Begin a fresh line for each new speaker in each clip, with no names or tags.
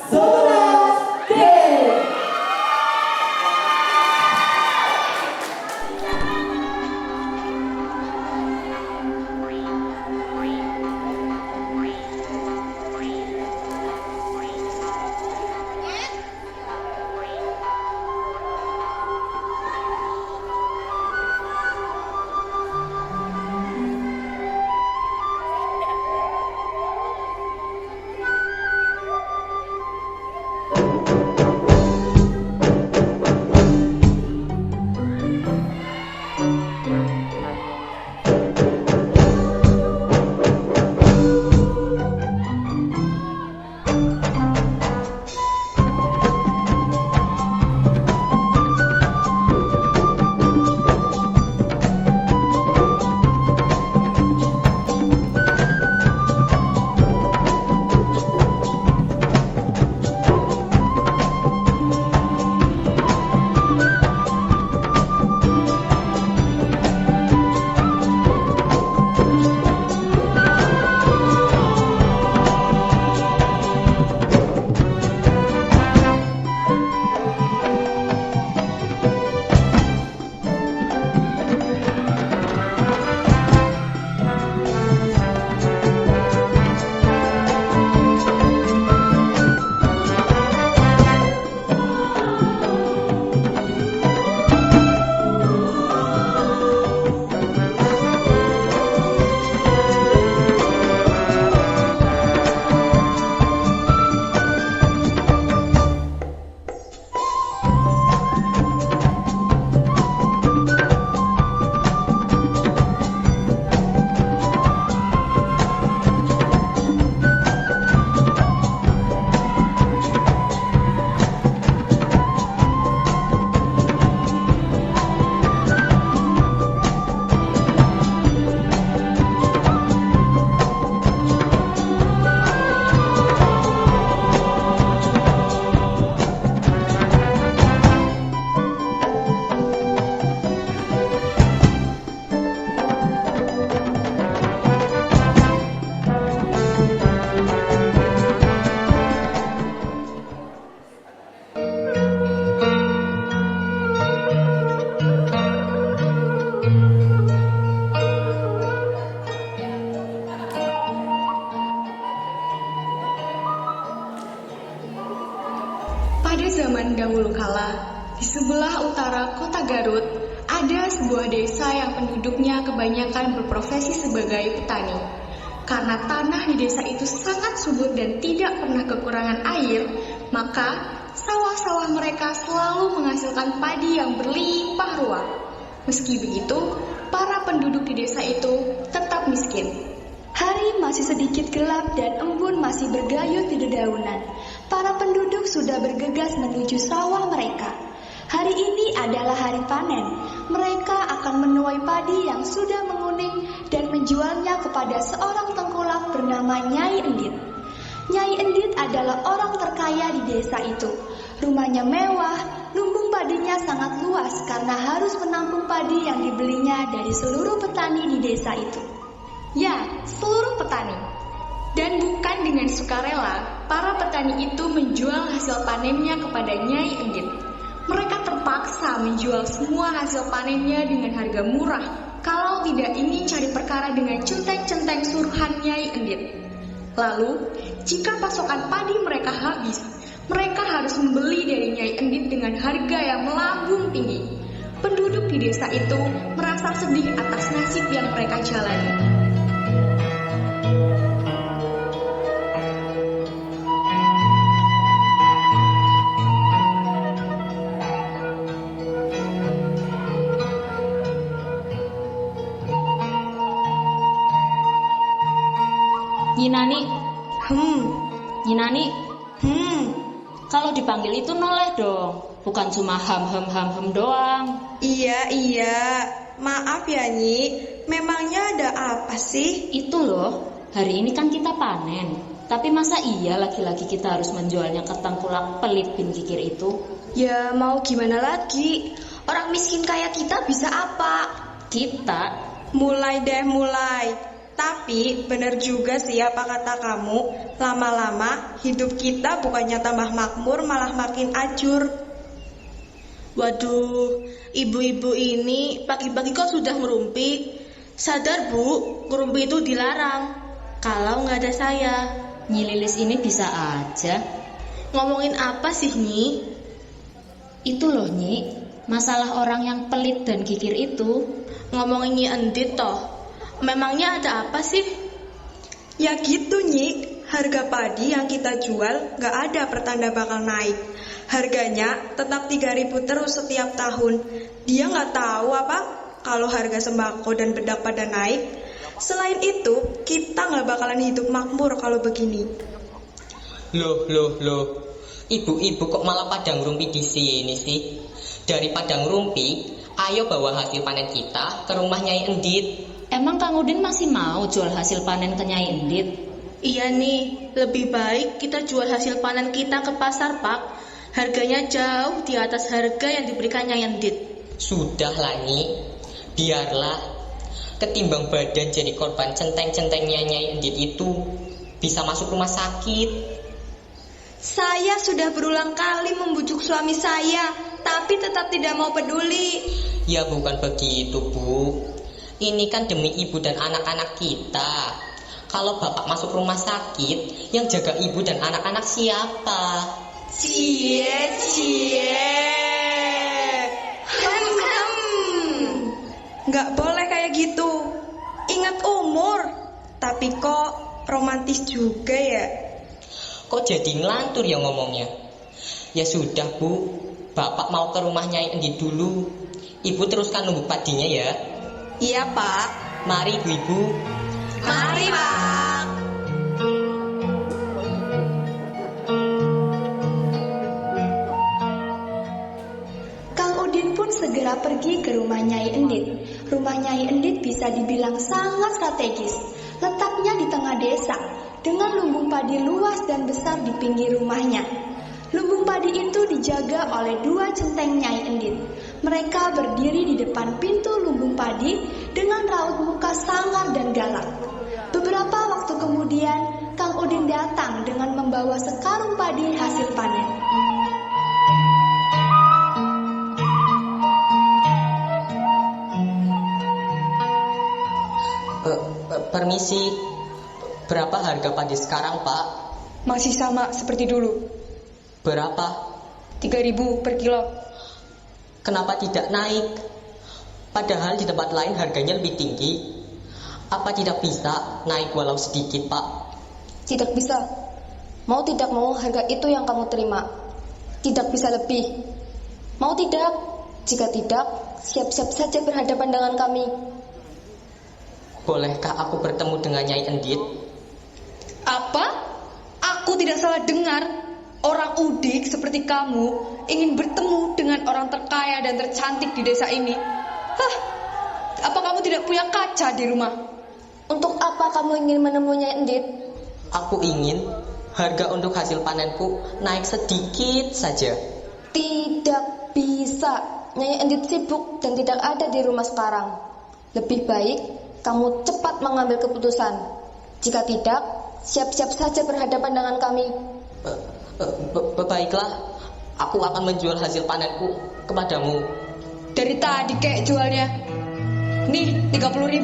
Sotoras Day.
Pada zaman dahulu kala, di sebelah utara kota Garut, ada sebuah desa yang penduduknya kebanyakan berprofesi sebagai petani. Karena tanah di desa itu sangat subur dan tidak pernah kekurangan air, maka sawah-sawah mereka selalu menghasilkan padi yang berlimpah ruah. Meski begitu, para penduduk di desa itu tetap miskin.
Hari masih sedikit gelap dan embun masih bergayut di dedaunan. Para penduduk sudah bergegas menuju sawah mereka. Hari ini adalah hari panen. Mereka akan menuai padi yang sudah menguning dan menjualnya kepada seorang tengkulak bernama Nyai Endit. Nyai Endit adalah orang terkaya di desa itu. Rumahnya mewah, lumbung padinya sangat luas karena harus menampung padi yang dibelinya dari seluruh petani di desa itu.
Ya, seluruh petani. Dan bukan dengan sukarela, para petani itu menjual hasil panennya kepada Nyai Endit. Mereka terpaksa menjual semua hasil panennya dengan harga murah. Kalau tidak ingin cari perkara dengan centeng-centeng suruhan Nyai Endit. Lalu, jika pasokan padi mereka habis, mereka harus membeli dari Nyai Endit dengan harga yang melambung tinggi. Penduduk di desa itu merasa sedih atas nasib yang mereka jalani.
Nyinani, Nyinani, kalau dipanggil itu noleh dong, bukan cuma ham doang.
Iya, maaf ya Nyi, memangnya ada apa sih?
Itu loh, hari ini kan kita panen, tapi masa iya laki-laki kita harus menjualnya ke tengkulak pelit bin kikir itu?
Ya mau gimana lagi? Orang miskin kayak kita bisa apa?
Kita?
Mulai deh. Tapi benar juga sih apa kata kamu, lama-lama hidup kita bukannya tambah makmur malah makin ajur.
Waduh, ibu-ibu ini pagi-pagi kok sudah ngerumpi? Sadar bu, ngerumpi itu dilarang. Kalau nggak ada saya.
Nyi Lilis ini bisa aja.
Ngomongin apa sih Nyi?
Itu loh Nyi, masalah orang yang pelit dan kikir itu.
Ngomongin Nyi Endit toh. Memangnya ada apa sih?
Ya gitu Nyi, harga padi yang kita jual gak ada pertanda bakal naik. Harganya tetap 3.000 terus setiap tahun. Dia gak tahu apa kalau harga sembako dan bedak pada naik. Selain itu, kita gak bakalan hidup makmur kalau begini.
Loh. Ibu-ibu kok malah pada ngerumpi di sini sih? Daripada ngerumpi, ayo bawa hasil panen kita ke rumah Nyai Endit.
Emang Kang Udin masih mau jual hasil panen ke Nyai Endit?
Iya nih, lebih baik kita jual hasil panen kita ke pasar Pak. Harganya jauh di atas harga yang diberikan Nyai Endit.
Sudahlah Nyi, biarlah. Ketimbang badan jadi korban centeng-centengnya Nyai Endit itu, bisa masuk rumah sakit.
Saya sudah berulang kali membujuk suami saya, tapi tetap tidak mau peduli.
Ya bukan begitu Bu. Ini kan demi ibu dan anak-anak kita. Kalau bapak masuk rumah sakit, yang jaga ibu dan anak-anak siapa?
Cie. Nggak boleh kayak gitu. Ingat umur. Tapi kok romantis juga ya?
Kok jadi ngelantur ya ngomongnya? Ya sudah Bu, bapak mau ke rumah Nyai Endit dulu. Ibu teruskan nunggu padinya ya.
Iya Pak.
Mari ibu-ibu.
Mari Pak.
Kang Udin pun segera pergi ke rumah Nyai Endit. Rumah Nyai Endit bisa dibilang sangat strategis. Letaknya di tengah desa, dengan lumbung padi luas dan besar di pinggir rumahnya. Lumbung padi itu dijaga oleh 2 centeng Nyai Endit. Mereka berdiri di depan pintu lumbung padi dengan raut muka sangar dan galak. Beberapa waktu kemudian, Kang Udin datang dengan membawa sekarung padi hasil panen.
Permisi, berapa harga padi sekarang Pak?
Masih sama seperti dulu.
Berapa?
3.000 per kilo.
Kenapa tidak naik? Padahal di tempat lain harganya lebih tinggi. Apa tidak bisa naik walau sedikit Pak?
Tidak bisa. Mau tidak mau harga itu yang kamu terima. Tidak bisa lebih. Mau tidak? Jika tidak, siap-siap saja berhadapan dengan kami.
Bolehkah aku bertemu dengan Nyai Endit?
Apa? Aku tidak salah dengar. Orang udik seperti kamu ingin bertemu dengan orang terkaya dan tercantik di desa ini. Hah? Apa kamu tidak punya kaca di rumah?
Untuk apa kamu ingin menemui Nyai Endit?
Aku ingin harga untuk hasil panenku naik sedikit saja.
Tidak bisa. Nyai Endit sibuk dan tidak ada di rumah sekarang. Lebih baik kamu cepat mengambil keputusan. Jika tidak, siap-siap saja berhadapan dengan kami.
Baiklah, aku akan menjual hasil panenku kepadamu.
Dari tadi kayak jualnya. Nih, 30.000.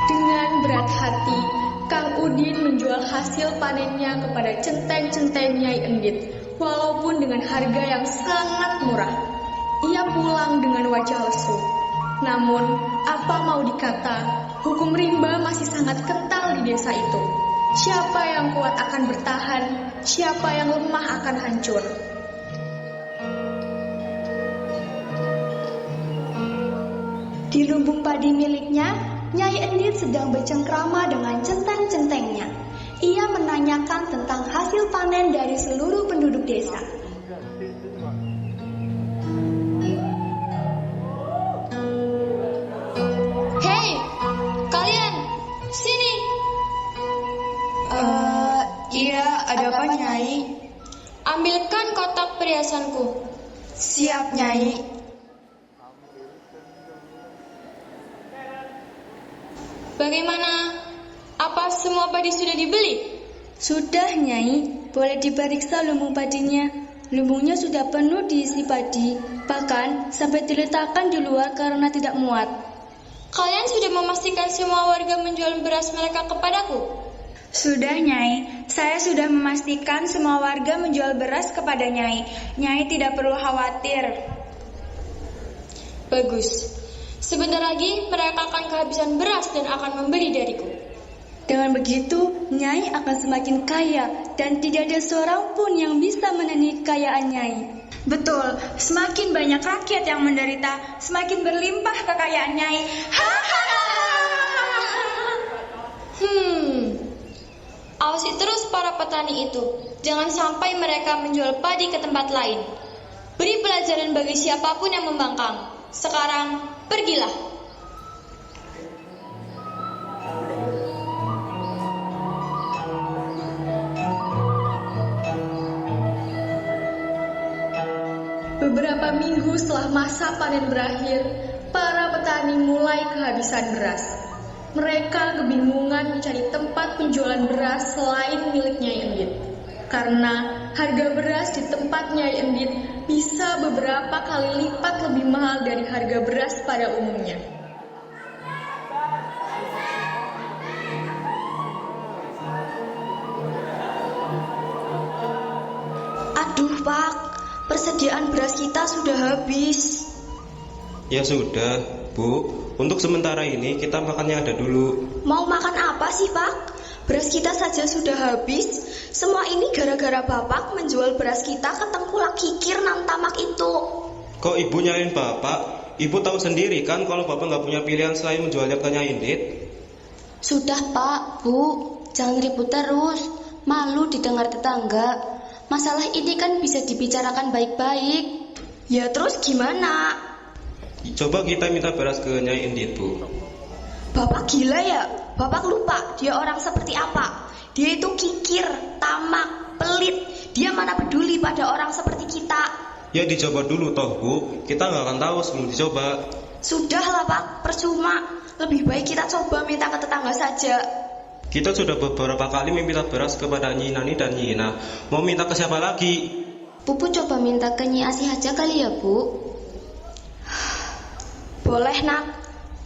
Dengan berat hati, Kang Udin menjual hasil panennya kepada centeng-centeng Nyai Endit, walaupun dengan harga yang sangat murah. Ia pulang dengan wajah lesu. Namun, apa mau dikata, hukum rimba masih sangat kental di desa itu. Siapa yang kuat akan bertahan, siapa yang lemah akan hancur.
Di lumbung padi miliknya, Nyai Endit sedang bercengkrama dengan centeng-centengnya. Ia menanyakan tentang hasil panen dari seluruh penduduk desa.
Hei, kalian, sini.
Iya, ada apa Nyai?
Ambilkan kotak perhiasanku.
Siap, Nyai.
Bagaimana? Apa semua padi sudah dibeli?
Sudah, Nyai. Boleh diperiksa lumbung padinya. Lumbungnya sudah penuh diisi padi, bahkan sampai diletakkan di luar karena tidak muat.
Kalian sudah memastikan semua warga menjual beras mereka kepadaku?
Sudah, Nyai. Saya sudah memastikan semua warga menjual beras kepada Nyai. Nyai tidak perlu khawatir.
Bagus. Sebentar lagi mereka akan kehabisan beras dan akan membeli dariku.
Dengan begitu, Nyai akan semakin kaya dan tidak ada seorang pun yang bisa menandingi kekayaan Nyai. Betul, semakin banyak rakyat yang menderita, semakin berlimpah kekayaan Nyai.
Awasi terus para petani itu. Jangan sampai mereka menjual padi ke tempat lain. Beri pelajaran bagi siapapun yang membangkang. Sekarang, pergilah.
Beberapa minggu setelah masa panen berakhir, para petani mulai kehabisan beras. Mereka kebingungan mencari tempat penjualan beras selain milik Nyai Endit. Karena harga beras di tempat Nyai Endit bisa beberapa kali lipat lebih mahal dari harga beras pada umumnya.
Aduh, Pak, persediaan beras kita sudah habis.
Ya sudah, Bu. Untuk sementara ini kita makannya ada dulu.
Mau makan apa sih, Pak? Beras kita saja sudah habis. Semua ini gara-gara Bapak menjual beras kita ke tengkulak kikir nan tamak itu.
Kok Ibu nyalain Bapak? Ibu tahu sendiri kan kalau Bapak nggak punya pilihan selain menjualnya ke Nyai Endit.
Sudah, Pak, Bu, jangan ribut terus. Malu didengar tetangga. Masalah ini kan bisa dibicarakan baik-baik.
Ya terus gimana?
Coba kita minta beras ke Nyai Endit, Bu.
Bapak gila ya? Bapak lupa dia orang seperti apa? Dia itu kikir, tamak, pelit. Dia mana peduli pada orang seperti kita.
Ya dicoba dulu toh, Bu. Kita nggak akan tahu sebelum dicoba.
Sudahlah, Pak, percuma. Lebih baik kita coba minta ke tetangga saja.
Kita sudah beberapa kali meminta beras kepada Nyi Nani dan Nyi Ina. Mau minta ke siapa lagi?
Pupu coba minta ke Nyi Asih aja kali ya, Bu.
Boleh, Nak.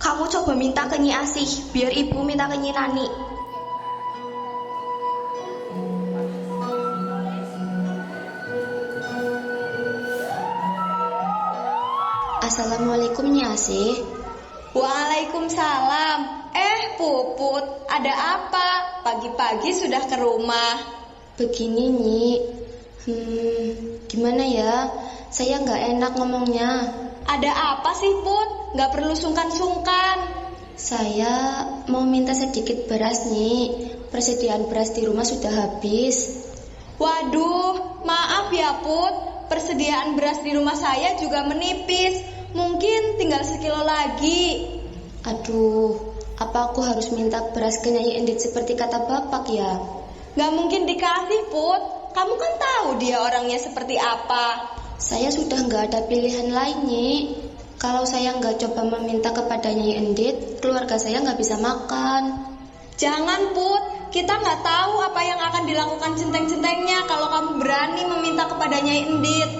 Kamu coba minta ke Nyi Asih, biar Ibu minta ke Nyi Nani.
Assalamualaikum, Nyi Asih.
Waalaikumsalam. Puput, ada apa? Pagi-pagi sudah ke rumah.
Begini, Nyi. Gimana ya? Saya nggak enak ngomongnya.
Ada apa sih, Put? Nggak perlu sungkan-sungkan.
Saya mau minta sedikit beras, Nyi. Persediaan beras di rumah sudah habis.
Waduh, maaf ya, Put. Persediaan beras di rumah saya juga menipis. Mungkin tinggal sekilo lagi.
Aduh, apa aku harus minta beras ke Nyai Endit seperti kata Bapak ya?
Nggak mungkin dikasih, Put. Kamu kan tahu dia orangnya seperti apa.
Saya sudah nggak ada pilihan lain, Nyi. Kalau saya nggak coba meminta kepada Nyai Endit, keluarga saya nggak bisa makan.
Jangan, Put. Kita nggak tahu apa yang akan dilakukan centeng-centengnya kalau kamu berani meminta kepada Nyai Endit.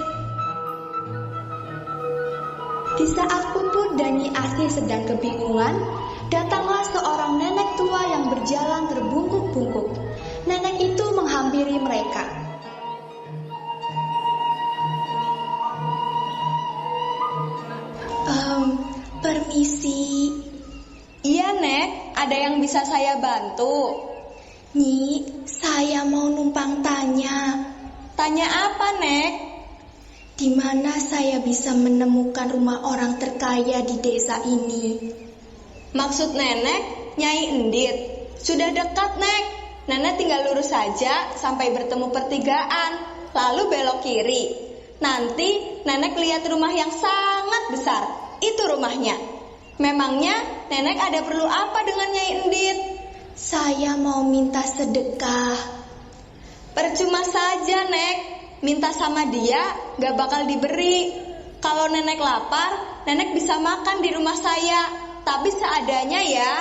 Di saat Puput dan Nyi Asih sedang kebingungan, datanglah seorang nenek tua yang berjalan terbungkuk-bungkuk. Nenek itu menghampiri mereka. Permisi.
Iya, Nek. Ada yang bisa saya bantu?
Nyi, saya mau numpang tanya.
Tanya apa, Nek?
Di mana saya bisa menemukan rumah orang terkaya di desa ini?
Maksud Nenek, Nyai Endit. Sudah dekat, Nek. Nenek tinggal lurus saja sampai bertemu pertigaan, lalu belok kiri. Nanti Nenek lihat rumah yang sangat besar. Itu rumahnya. Memangnya Nenek ada perlu apa dengan Nyai Endit?
Saya mau minta sedekah.
Percuma saja, Nek.
minta sama dia gak bakal diberi. Kalau nenek lapar, nenek bisa makan di rumah saya, tapi seadanya ya.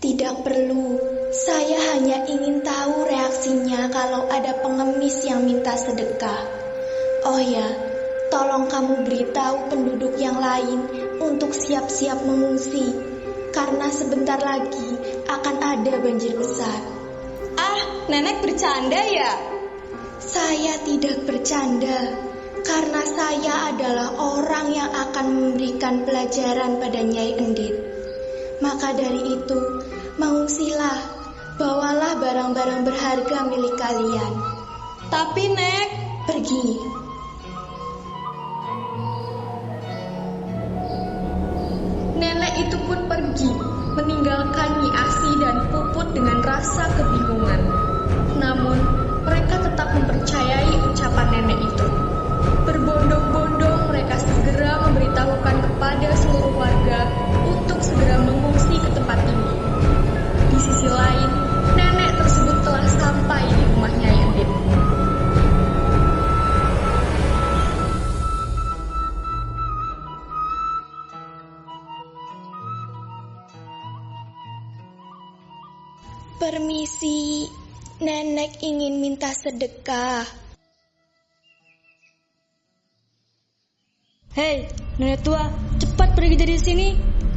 Tidak perlu, saya hanya ingin tahu reaksinya kalau ada pengemis yang minta sedekah. Oh ya, tolong kamu beritahu penduduk yang lain untuk siap-siap mengungsi, karena sebentar lagi akan ada banjir besar.
Ah, nenek bercanda ya?
Saya tidak bercanda, karena saya adalah orang yang akan memberikan pelajaran pada Nyai Endit. Maka dari itu, mengungsilah, bawalah barang-barang berharga milik kalian.
Tapi Nek,
pergi.
Nenek itu pun pergi, meninggalkan Nyi Asi dan Puput dengan rasa kebingungan. Namun, mereka tetap mempercayai ucapan nenek itu. Berbondong-bondong mereka segera memberitahukan kepada seluruh warga untuk segera mengungsi ke tempat ini. Di sisi lain, nenek tersebut telah sampai di rumah Nyai Endit.
Permisi, nenek ingin minta sedekah.
Hei, nenek tua, cepat pergi dari sini.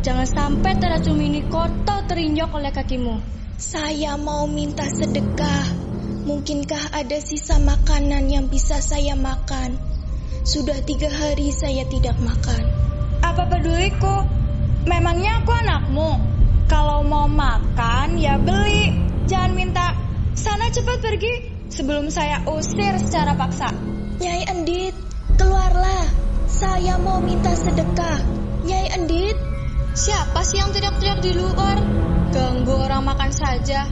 Jangan sampai teracun ini kotor terinjak oleh kakimu.
Saya mau minta sedekah. Mungkinkah ada sisa makanan yang bisa saya makan? Sudah 3 hari saya tidak makan.
Apa peduliku? Memangnya aku anakmu? Kalau mau makan, ya beli. Jangan minta. Sana cepat pergi sebelum saya usir secara paksa.
Nyai Endit, keluarlah. Saya mau minta sedekah. Nyai Endit.
Siapa sih yang teriak-teriak di luar? Ganggu orang makan saja.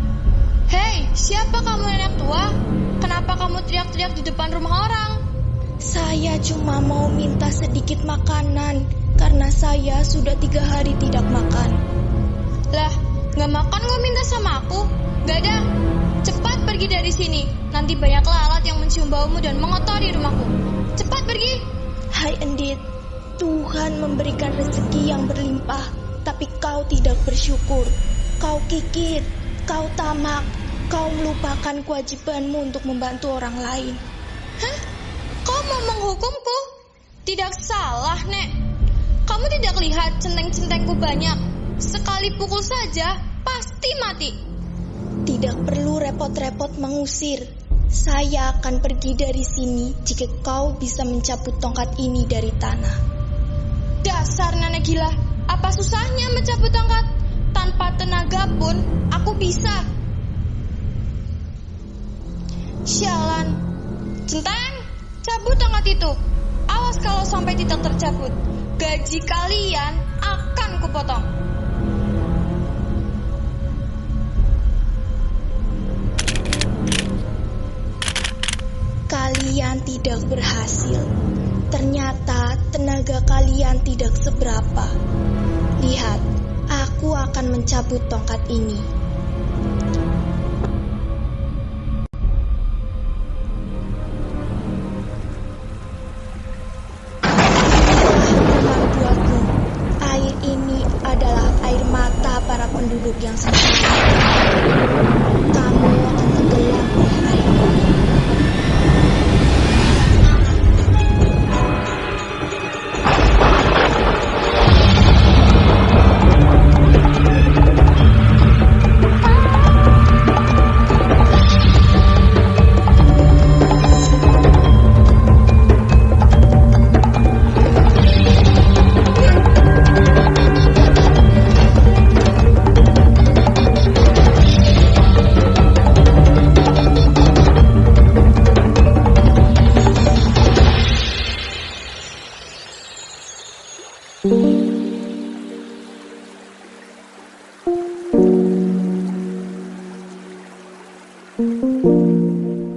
Hei, siapa kamu nenek tua? Kenapa kamu teriak-teriak di depan rumah orang?
Saya cuma mau minta sedikit makanan, karena saya sudah 3 hari tidak makan.
Lah, gak makan kok minta sama aku? Gak ada. Cepat pergi dari sini. Nanti banyak lalat yang mencium baumu dan mengotori rumahku. Cepat pergi.
Hai Endit, Tuhan memberikan rezeki yang berlimpah, tapi kau tidak bersyukur. Kau kikir, kau tamak, kau melupakan kewajibanmu untuk membantu orang lain.
Hah? Kau mau menghukumku? Tidak salah, Nek. Kamu tidak lihat centeng-centengku banyak. Sekali pukul saja, pasti mati.
Tidak perlu repot-repot mengusir. Saya akan pergi dari sini jika kau bisa mencabut tongkat ini dari tanah.
Dasar nenek gila. Apa susahnya mencabut tongkat? Tanpa tenaga pun aku bisa. Sialan. Centeng, cabut tongkat itu. Awas kalau sampai tidak tercabut. Gaji kalian akan kupotong.
Kalian tidak berhasil. Ternyata tenaga kalian tidak seberapa. Lihat, aku akan mencabut tongkat ini. Inilah buatmu. Air ini adalah air mata para penduduk yang sempurna. Kamu akan tenggelam oleh air ini.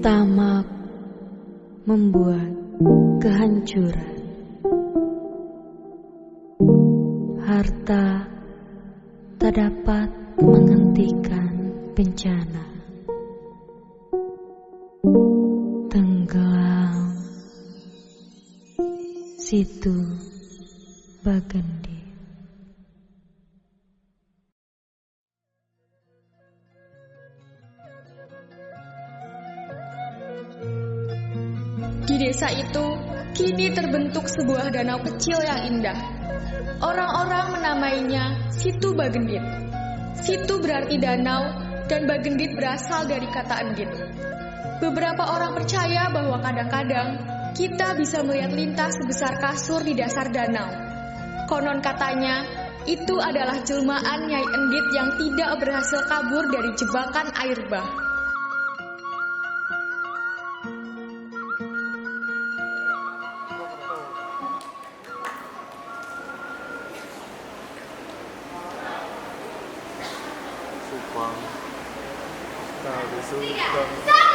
Tamak membuat kehancuran. Harta tak dapat menghentikan bencana. Tenggelam Situ Bagendit.
Di desa itu, kini terbentuk sebuah danau kecil yang indah. Orang-orang menamainya Situ Bagendit. Situ berarti danau, dan Bagendit berasal dari kata endit. Beberapa orang percaya bahwa kadang-kadang kita bisa melihat lintah sebesar kasur di dasar danau. Konon katanya, itu adalah jelmaan Nyai Endit yang tidak berhasil kabur dari jebakan air bah.
Subang, kali Subang.